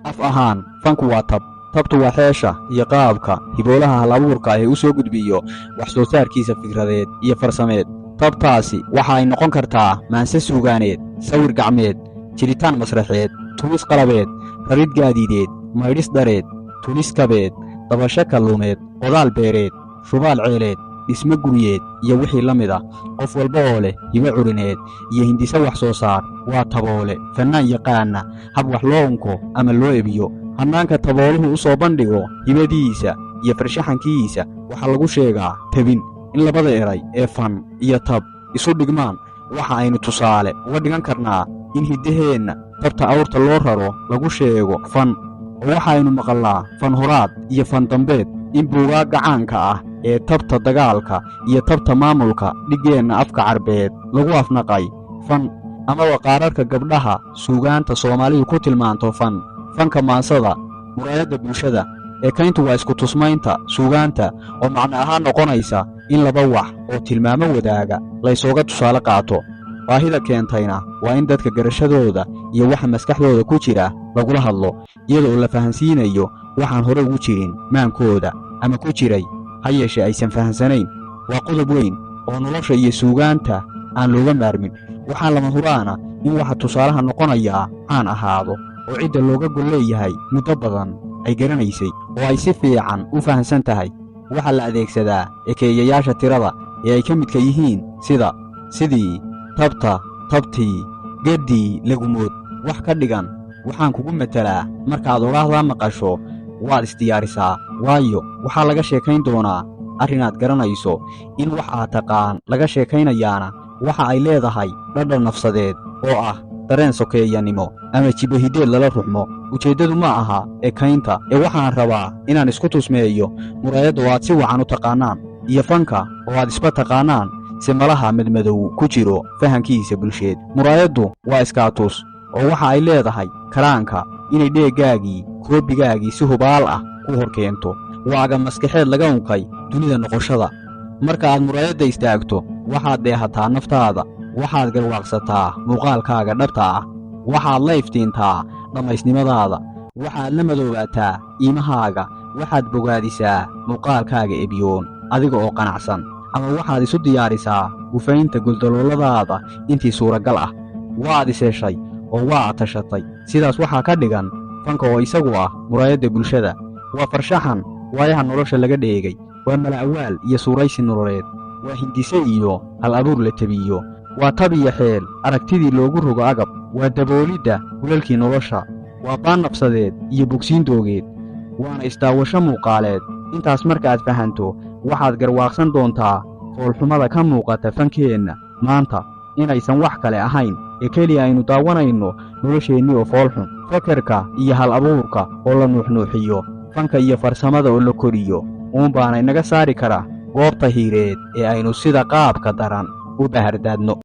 af ahaan fanku waa tabtu waa xeesha iyo qaabka hiboolaha halabuurka ee u soo gudbiyo wax soo saarkiisa fikradeed iyo farsameed. tabtaasi waxa ay noqon kartaa maanse suugaaneed, sawir gacmeed, jiritaan masraxeed, tumis qalabeed, rarid gaadiideed, maydhis dhareed, tulis kabeed, dabasho kalluumeed, qodaal beereed, shubaal ceeleed, dhisme guryeed iyo wixii la mid ah. qof walba oo leh hibo curineed iyo hindise wax soo saar waa taboole, fannaan yaqaana hab wax loo unko ama loo ebiyo. hannaanka tabooluhu u soo bandhigo hibadiisa iyo farshaxankiisa waxaa lagu sheegaa tabin. in labada eray ee fan iyo tab isu dhigmaan waxa aynu tusaale uga dhigan karnaa in hiddaheenna tabta awrta loo raro lagu sheego fan, oo waxaynu maqalnaa fan horaad iyo fan dambeed. in buugaagga caanka ah ee tabta dagaalka iyo tabta maamulka dhigeenna afka carbeed lagu afnaqay fan, amaba qaararka gabdhaha suugaanta Soomaalidu ku tilmaanto fan. fanka maansada muraayadda bulshada ee kayntu waa isku tusmaynta suugaanta oo macno ahaan noqonaysa in laba wax oo tilmaamo wadaaga laysooga tusaale qaato. baahida keentayna waa in dadka garashadooda iyo waxa maskaxdooda ku jira lagula hadlo, iyadoo la fahansiinayo waxaan hore ugu jirin maankooda ama ku jiray ha yeeshee aysan fahansanayn. waa qodob weyn oo nolosha iyo suugaanta aan looga maarmin. waxaa lama huraana in waxa tusaalaha noqonayaa caan ahaado oo cidda looga gol leeyahay muddo badan ay garanaysay oo ay si fiican u fahansan tahay. waxaa la adeegsadaa ekeeyayaasha tirada ee ay ka midka yihiin sidii, tabta, tabtii, geddii, lagumood. wax ka dhigan waxaan kugu matelaa markaad odhaahdaa maqasho waad isdiyaarisaa, waayo waxaa laga sheekayn doonaa arrinaad garanayso. in wax aad taqaan laga sheekaynayaana waxa ay leedahay dhadhan nafsadeed oo ah dareen sokeeyanimo ama jibahiddeed lala ruxmo. ujeeddadu ma aha ekaynta ee waxaan rabaa inaan isku tusmeeyo muraayadda oo aad si wacan u taqaanaan iyo fanka oo aad isba taqaanaan si malaha madmadow ku jiro fahankiisa bulsheed. muraayaddu waa iskaatus oo waxa ay leedahay karaanka inay dheeggaagii koobigaagii si hubaal ah ku hor keento. waaga maskaxeed laga unkay dunida noqoshada. marka aad muraayadda istaagto waxaad dheehataa naftaada, waxaad garwaaqsataa muuqaalkaaga dhabta ah, waxaad la iftiintaa dhammaysnimadaada, waxaad la madoobaataa iimahaaga, waxaad bogaadisaa muuqaalkaaga ebyoon adiga oo qanacsan, ama waxaad isu diyaarisaa gufaynta guldalooladaada intii suuragal ah. waad isheshay oo waa tashatay. sidaas waxaa ka dhigan fanka oo isagu ah muraayadda bulshada. waa farshaxan waayaha nolosha laga dheegay, waa mala'awaal iyo suuraysi nololeed, waa hindise iyo hal abuur la tabiyo, waa tab iyo xeel aragtidii loogu rogo agab, waa daboolidda hulalkii nolosha, waa baan nafsadeed iyo bogsiin doogeed, waana isdaawasho muuqaaleed. intaas markaaad fahanto waxaad garwaaqsan doontaa foolxumada ka muuqata fankeenna maanta inaysan wax kale ahayn ee keliya aynu daawanayno nolosheennii oo foolxun. fakarka iyo hal abuurka oo la nuuxnuuxiyo, fanka iyo farsamada oo la koriyo uunbaana inaga saari kara goobta hiireed ee aynu sida qaabka daran u bahardaadno.